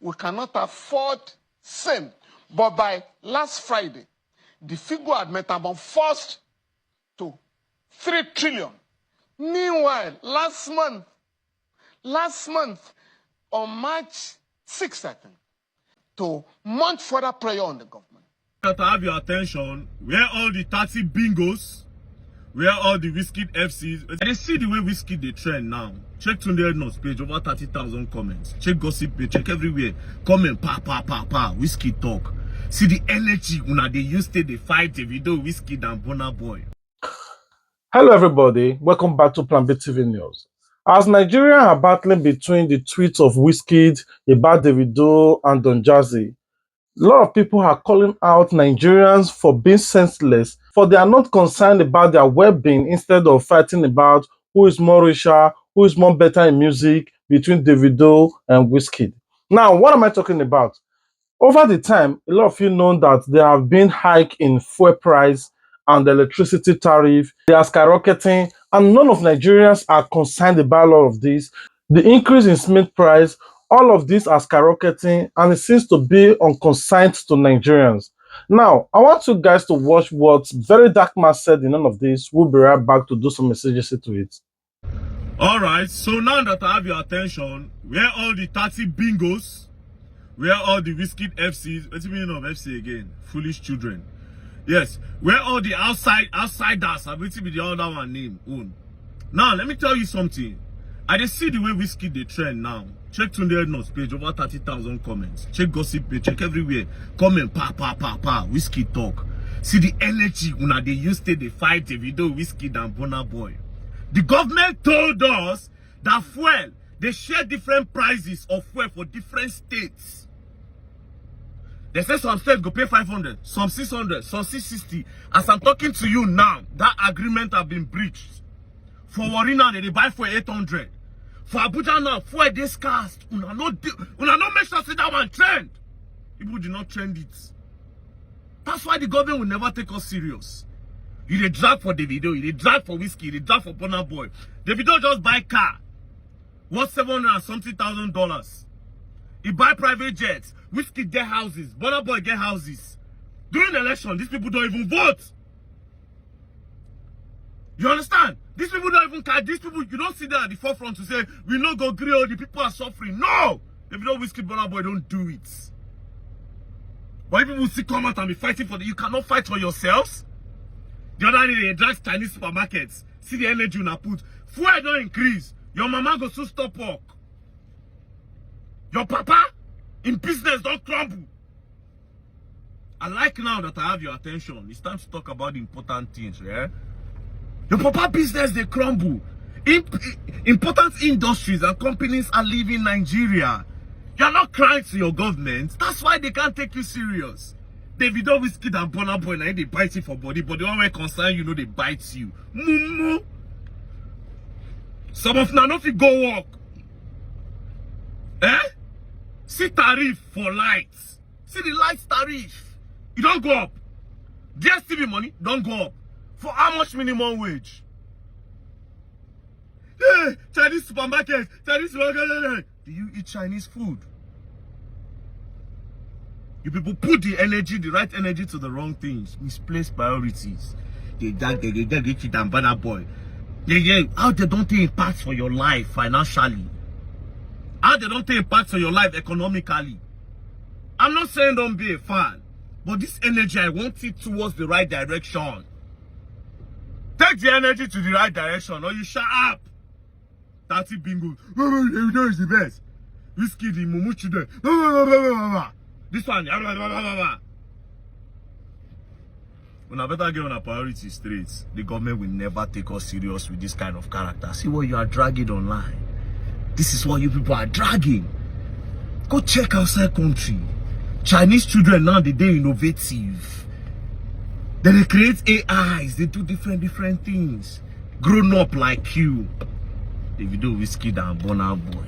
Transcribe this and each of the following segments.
We cannot afford same. But by last Friday, the figure had metamorphosed to 3 trillion. Meanwhile, last month, on March 6th, I think, to mount further pressure on the government. To have your attention, where all the taxi bingos, where all the Wizkid FCs, they see the way Wizkid they trend now. Check Tunde Notes page, over 30,000 comments. Check gossip page, check everywhere. Comment, pa. Wizkid talk. See the energy when they used to they fight Davido, Wizkid and Burna Boy. Hello everybody, welcome back to Plan B TV News. As Nigerians are battling between the tweets of Wizkid about Davido and Don Jazzy, a lot of people are calling out Nigerians for being senseless, for they are not concerned about their well-being instead of fighting about who is more richer, who is more better in music between Davido and Wizkid. Now, what am I talking about? Over the time, a lot of you know that there have been hike in fuel price and the electricity tariff. They are skyrocketing, and none of Nigerians are concerned about all of this. The increase in cement price, all of these are skyrocketing, and it seems to be unconcerned to Nigerians. Now, I want you guys to watch what VeryDarkMan said in all of this. We'll be right back to do some messages to it. Alright, so now that I have your attention, where all the taxi bingos, where all the Wizkid FCs, what's the meaning of FC again? Foolish children. Yes, where all the outsiders, I'm waiting with the other one name. Now, let me tell you something. I just see the way Wizkid they trend now. Check Tunde Notes page, over 30,000 comments. Check gossip page, check everywhere. Comment, pa. Wizkid talk. See the energy when they used to they fight Davido, Wizkid and Burna Boy. The government told us that fuel, they share different prices of fuel for different states. They say some states go pay 500, some 600, some 660. As I'm talking to you now, that agreement have been breached. For Warri now, they buy for 800. For Abuja now, fuel they scarce. Una no make sure see that one trend. People do not trend it. That's why the government will never take us serious. You they drag for Davido, you they drag for Wizkid, they drag for Burna Boy. Davido just buy car. Worth $700 and something thousand. He buy private jets. Wizkid get houses. Burna Boy get houses. During the election, these people don't even vote. You understand? These people don't even care. These people, you don't sit there at the forefront to say, we not go agree, all the people are suffering. No! If you don't Wizkid, Burna Boy, don't do it. But people will still come out and be fighting for you cannot fight for yourselves. The other day, they drive Chinese supermarkets. See the energy you put. Fuel don't increase. Your mama go to stop work. Your papa in business don't crumble. I like now that I have your attention. It's time to talk about the important things, yeah? Your papa business they crumble. Important industries and companies are leaving Nigeria. You're not crying to your government. That's why they can't take you serious. Davido, Wizkid and Burna Boy, now they bite you for body, but the one way concern you know they bite you. Mumu. Some of now if you go work. See tariff for lights. See the lights tariff. It don't go up. DSTV money don't go up. For how much minimum wage? Hey, Chinese supermarket. Chinese supermarket. Do you eat Chinese food? You people put the energy, the right energy to the wrong things. Misplaced priorities. They get Wizkid and Burna Boy. How they don't take impact for your life financially. How they don't take impact on your life economically. I'm not saying don't be a fan, but this energy, I want it towards the right direction. Take the energy to the right direction, or you shut up. That's it, bingo. Davido is the best. Wizkid, the Mumu children. This one. When I better get on a priority straight, the government will never take us serious with this kind of character. See what you are dragging online. This is what you people are dragging. Go check outside country. Chinese children now they innovative. Then they create AIs. They do different things. Grown up like you. Davido, Wizkid and Burna Boy.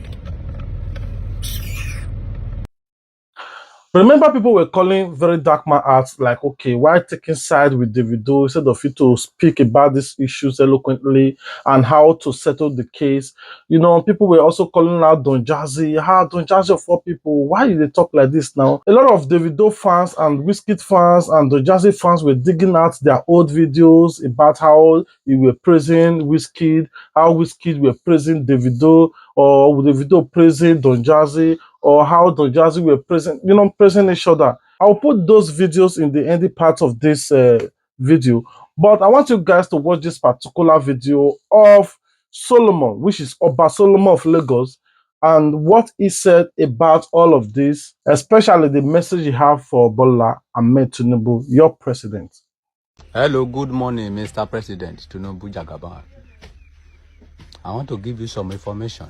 Remember, people were calling VeryDarkMan out like, okay, why taking side with Davido instead of you to speak about these issues eloquently and how to settle the case? You know, people were also calling out Don Jazzy. How Don Jazzy of all people, why did they talk like this now? A lot of Davido fans and Wizkid fans and Don Jazzy fans were digging out their old videos about how they were praising Wizkid, how Wizkid were praising Davido, or Davido praising Don Jazzy, or how Don Jazzy were praising each other. I'll put those videos in the ending part of this video, but I want you guys to watch this particular video of Solomon, which is Oba Solomon of Lagos, and what he said about all of this, especially the message he have for Bola Ahmed Tinibu, your president. Hello, good morning, Mr. President Tinibu Jagaban. I want to give you some information.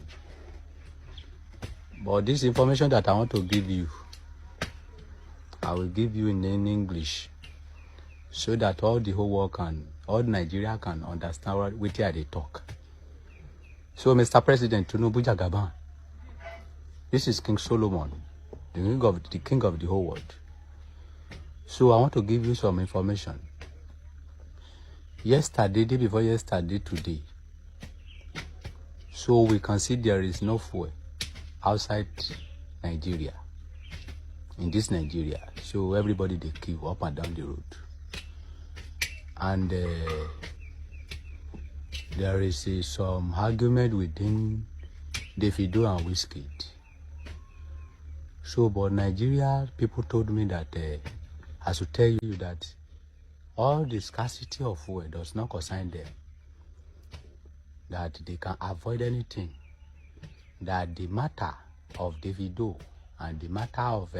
But this information that I want to give you, I will give you in English so that all the whole world all Nigeria can understand what they talk. So, Mr. President Tinibu Jagaban, this is King Solomon, the king of the whole world. So I want to give you some information. Yesterday, day before yesterday, today. So we can see there is no fuel outside Nigeria, in this Nigeria. So everybody they queue up and down the road. And there is some argument within Davido and Wizkid. So, but Nigeria people told me that I should tell you that all the scarcity of fuel does not concern them. That they can avoid anything. That the matter of Davido and the matter of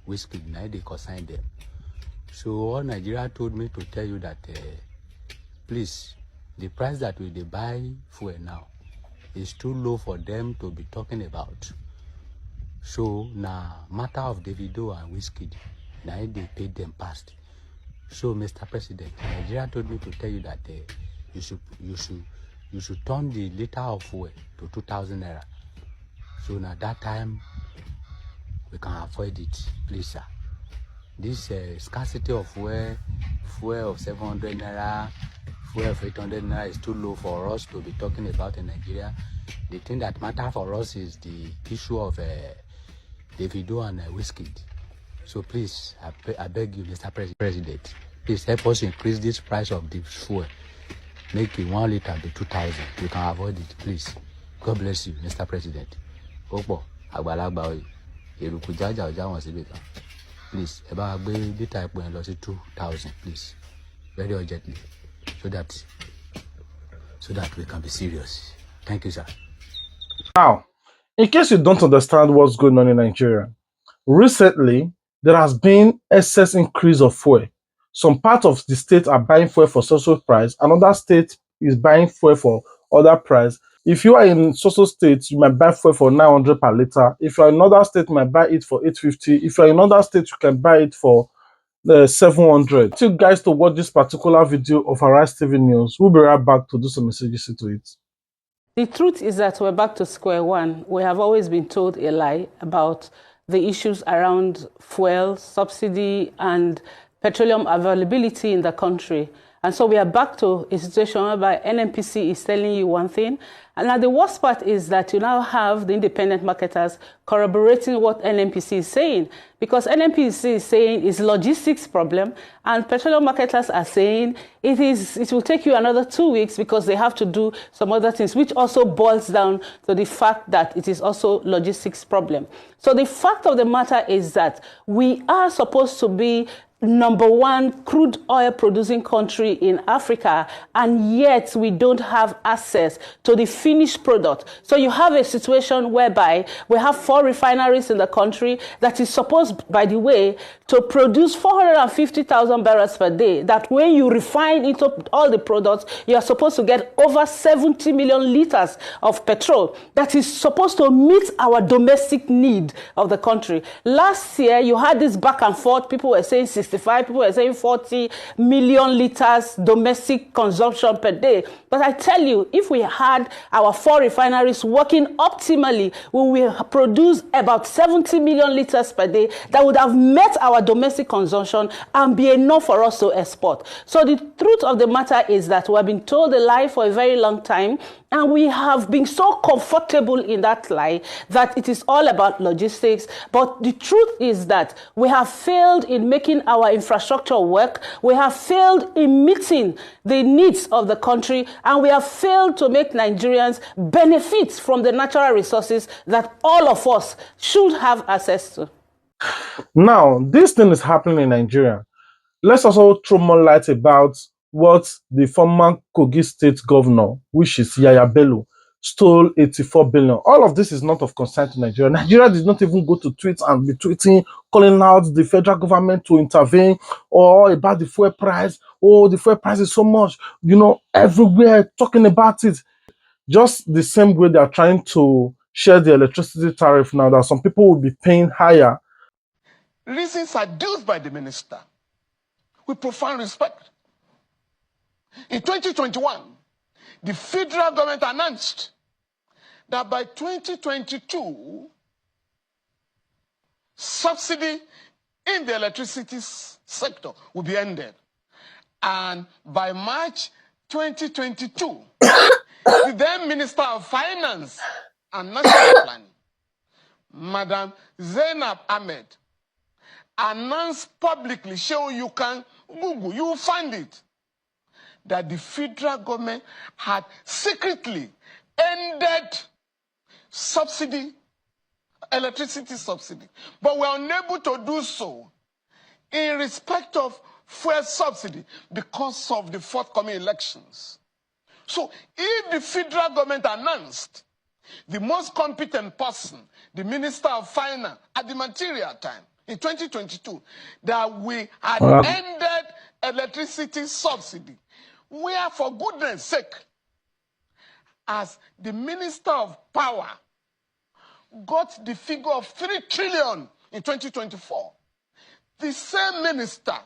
Wizkid, now they concern them. So all Nigeria told me to tell you that please, the price that they buy fuel now is too low for them to be talking about. So now matter of Davido and Wizkid, now they paid them past. So Mr. President, Nigeria told me to tell you that you should turn the liter of fuel to 2,000 naira. So now that time we can avoid it, please, sir. This scarcity of fuel of 700 naira, fuel of 800 naira is too low for us to be talking about in Nigeria. The thing that matters for us is the issue of Davido and Wizkid. So please, I beg you, Mr. President, please help us increase this price of the fuel. Make it 1 liter be 2,000. We can avoid it, please. God bless you, Mr. President. Opo, agbalagba eruku jaja oja won sibe kan. Please, ẹ bá gbé lítà epo yẹn lọ sí 2,000, please, very urgently, so that we can be serious. Thank you, sir. Now, in case you don't understand what's going on in Nigeria, recently there has been excess increase of fuel. Some part of the state are buying fuel for social price, another state is buying fuel for other price. If you are in social states, you might buy fuel for 900 per liter. If you are in another state, you might buy it for 850. If you are in another state, you can buy it for 700. I want you guys to watch this particular video of Arise TV News. We'll be right back to do some messages to it. The truth is that we're back to square one. We have always been told a lie about the issues around fuel, subsidy, and petroleum availability in the country. And so we are back to a situation whereby NNPC is telling you one thing. And now the worst part is that you now have the independent marketers corroborating what NNPC is saying. Because NNPC is saying it's logistics problem, and petroleum marketers are saying it will take you another 2 weeks because they have to do some other things, which also boils down to the fact that it is also logistics problem. So the fact of the matter is that we are supposed to be #1 crude oil producing country in Africa, and yet we don't have access to the finished product. So you have a situation whereby we have 4 refineries in the country that is supposed, by the way, to produce 450,000 barrels per day. That when you refine into all the products, you are supposed to get over 70 million liters of petrol that is supposed to meet our domestic need of the country. Last year, you had this back and forth. People were saying 60 65. People were saying 40 million liters domestic consumption per day. But I tell you, if we had our 4 refineries working optimally, we will produce about 70 million liters per day that would have met our domestic consumption and be enough for us to export. So the truth of the matter is that we have been told a lie for a very long time, and we have been so comfortable in that lie that it is all about logistics. But the truth is that we have failed in making our infrastructure work. We have failed in meeting the needs of the country, and we have failed to make Nigerians benefit from the natural resources that all of us should have access to. Now, this thing is happening in Nigeria. Let's also throw more light about what the former Kogi State governor, which is Yaya Bello, stole 84 billion. All of this is not of concern to Nigeria. Nigeria did not even go to tweet and be tweeting, calling out the federal government to intervene, or about the fuel price. Oh, the fuel price is so much. You know, everywhere talking about it. Just the same way they are trying to share the electricity tariff now, that some people will be paying higher. Reasons adduced by the minister with profound respect. In 2021, the federal government announced that by 2022, subsidy in the electricity sector will be ended. And by March 2022, the then Minister of Finance and National Planning, Madam Zainab Ahmed, announced publicly, show you can Google, you will find it, that the federal government had secretly ended subsidy, electricity subsidy, but were unable to do so in respect of fuel subsidy because of the forthcoming elections. So if the federal government announced, the most competent person, the Minister of Finance at the material time, in 2022, that we had ended electricity subsidy, where, for goodness sake, as the Minister of Power got the figure of 3 trillion in 2024, the same minister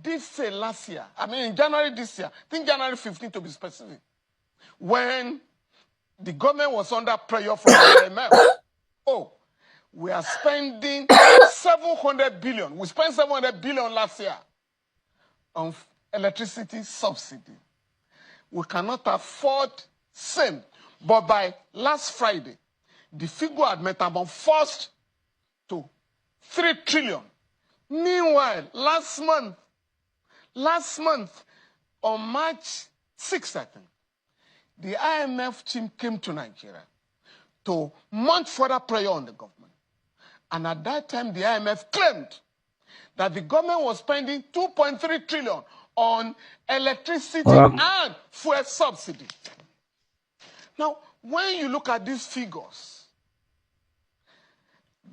did say last year, I mean in January this year, I think January 15 to be specific, when the government was under pressure from the IMF, oh, we are spending 700 billion. We spent 700 billion last year on electricity subsidy. We cannot afford same. But by last Friday, the figure had metamorphosed to 3 trillion. Meanwhile, last month, on March 6th, I think, the IMF team came to Nigeria to mount further pressure on the government. And at that time, the IMF claimed that the government was spending 2.3 trillion on electricity and fuel subsidy. Now, when you look at these figures,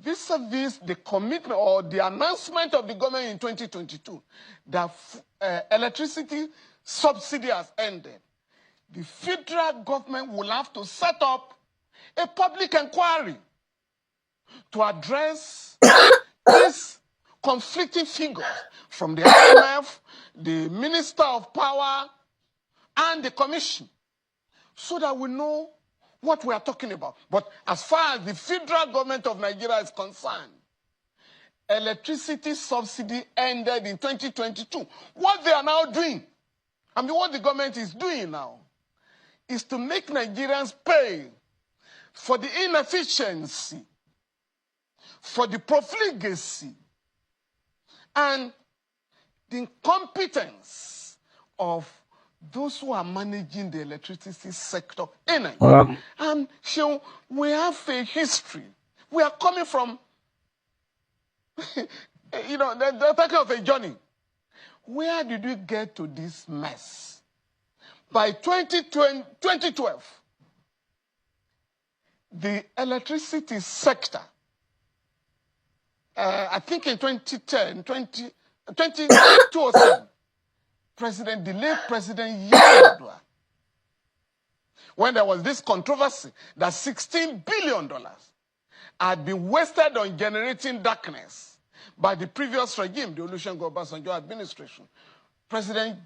vis-a-vis the commitment or the announcement of the government in 2022 that electricity subsidy has ended, the federal government will have to set up a public inquiry to address these conflicting figures from the IMF, the Minister of Power, and the Commission, so that we know what we are talking about. But as far as the federal government of Nigeria is concerned, electricity subsidy ended in 2022. What they are now doing, I mean what the government is doing now, is to make Nigerians pay for the inefficiency, for the profligacy, and the incompetence of those who are managing the electricity sector in Nigeria. And so we have a history. We are coming from, you know, they're talking of a journey. Where did we get to this mess? By 2012, the electricity sector, I think in 2010, 2007, the late President Yar'Adua, when there was this controversy that $16 billion had been wasted on generating darkness by the previous regime, the Olusegun Obasanjo administration. President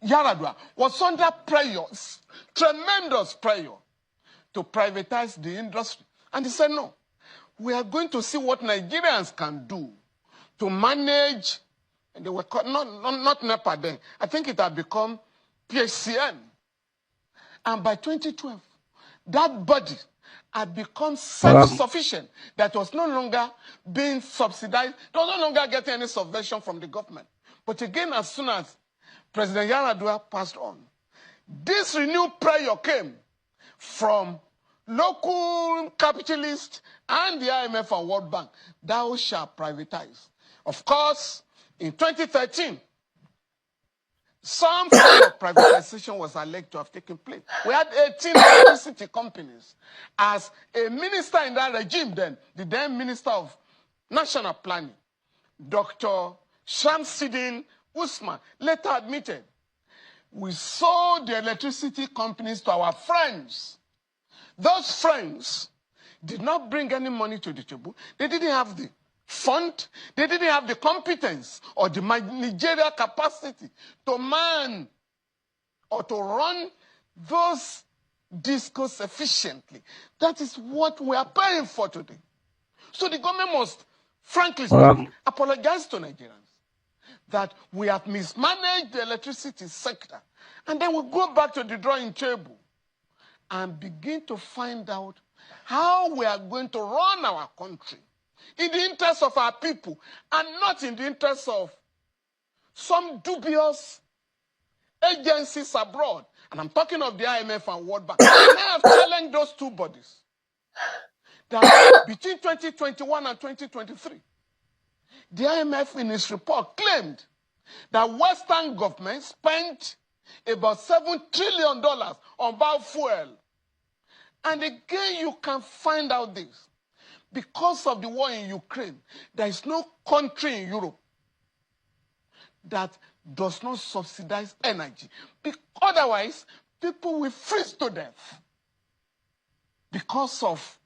Yaradua was under pressure, tremendous pressure, to privatize the industry. And he said, no, we are going to see what Nigerians can do to manage, and they were called, not NEPA then, I think it had become PHCN. And by 2012, that body had become self-sufficient, that was no longer being subsidized, it was no longer getting any subvention from the government. But again, as soon as President Yaradua passed on, this renewed prayer came from local capitalists and the IMF and World Bank. Thou shalt privatize. Of course, in 2013, some form of privatization was alleged to have taken place. We had 18 electricity companies. As a minister in that regime then, the then Minister of National Planning, Dr. Shamsuddin Usman, later admitted, we sold the electricity companies to our friends. Those friends did not bring any money to the table. They didn't have the fund. They didn't have the competence or the managerial capacity to man or to run those discos efficiently. That is what we are paying for today. So the government must, frankly speaking, apologize to Nigerians that we have mismanaged the electricity sector. And then we go back to the drawing table and begin to find out how we are going to run our country in the interest of our people and not in the interest of some dubious agencies abroad. And I'm talking of the IMF and World Bank. And I have challenged those two bodies that between 2021 and 2023, the IMF in its report claimed that Western governments spent about $7 trillion on biofuel. And again, you can find out this. Because of the war in Ukraine, there is no country in Europe that does not subsidize energy. Otherwise, people will freeze to death because of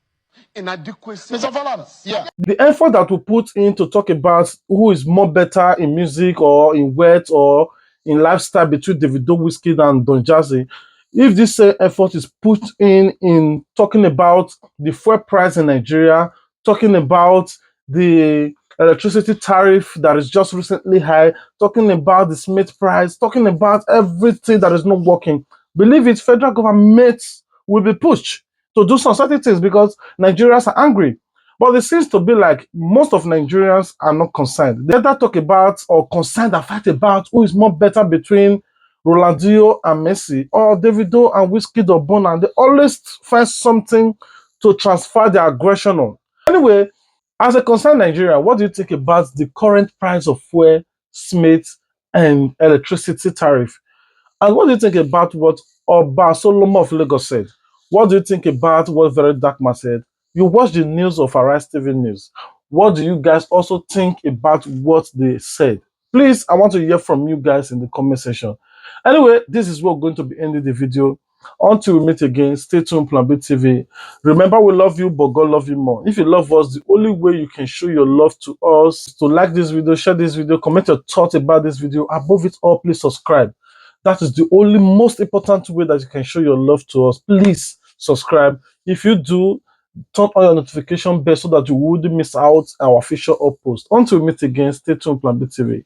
inadequacy. Mr. Falana, yeah. The effort that we put in to talk about who is more better in music or in wealth or in lifestyle between Davido, Wizkid and Don Jazzy, if this effort is put in talking about the fuel price in Nigeria, talking about the electricity tariff that is just recently high, talking about the Smith price, talking about everything that is not working, believe it, federal government will be pushed to do some certain things because Nigerians are angry. But it seems to be like most of Nigerians are not concerned. They either talk about or concerned and fight about who is more better between Ronaldinho and Messi or Davido and Wizkid or Burna. They always find something to transfer their aggression on. Anyway, as a concerned Nigerian, what do you think about the current price of fuel, Smith, and electricity tariff? And what do you think about what Oba Solomon of Lagos said? What do you think about what VeryDarkMan said? You watch the news of Arise TV News. What do you guys also think about what they said? Please, I want to hear from you guys in the comment section. Anyway, this is where we're going to be ending the video. Until we meet again, stay tuned, Plan B TV. Remember, we love you, but God love you more. If you love us, the only way you can show your love to us is to like this video, share this video, comment your thoughts about this video. Above it all, please subscribe. That is the only most important way that you can show your love to us. Please subscribe. If you do, turn on your notification bell so that you wouldn't miss out our official uppost. Until we meet again, stay tuned, Plan B TV.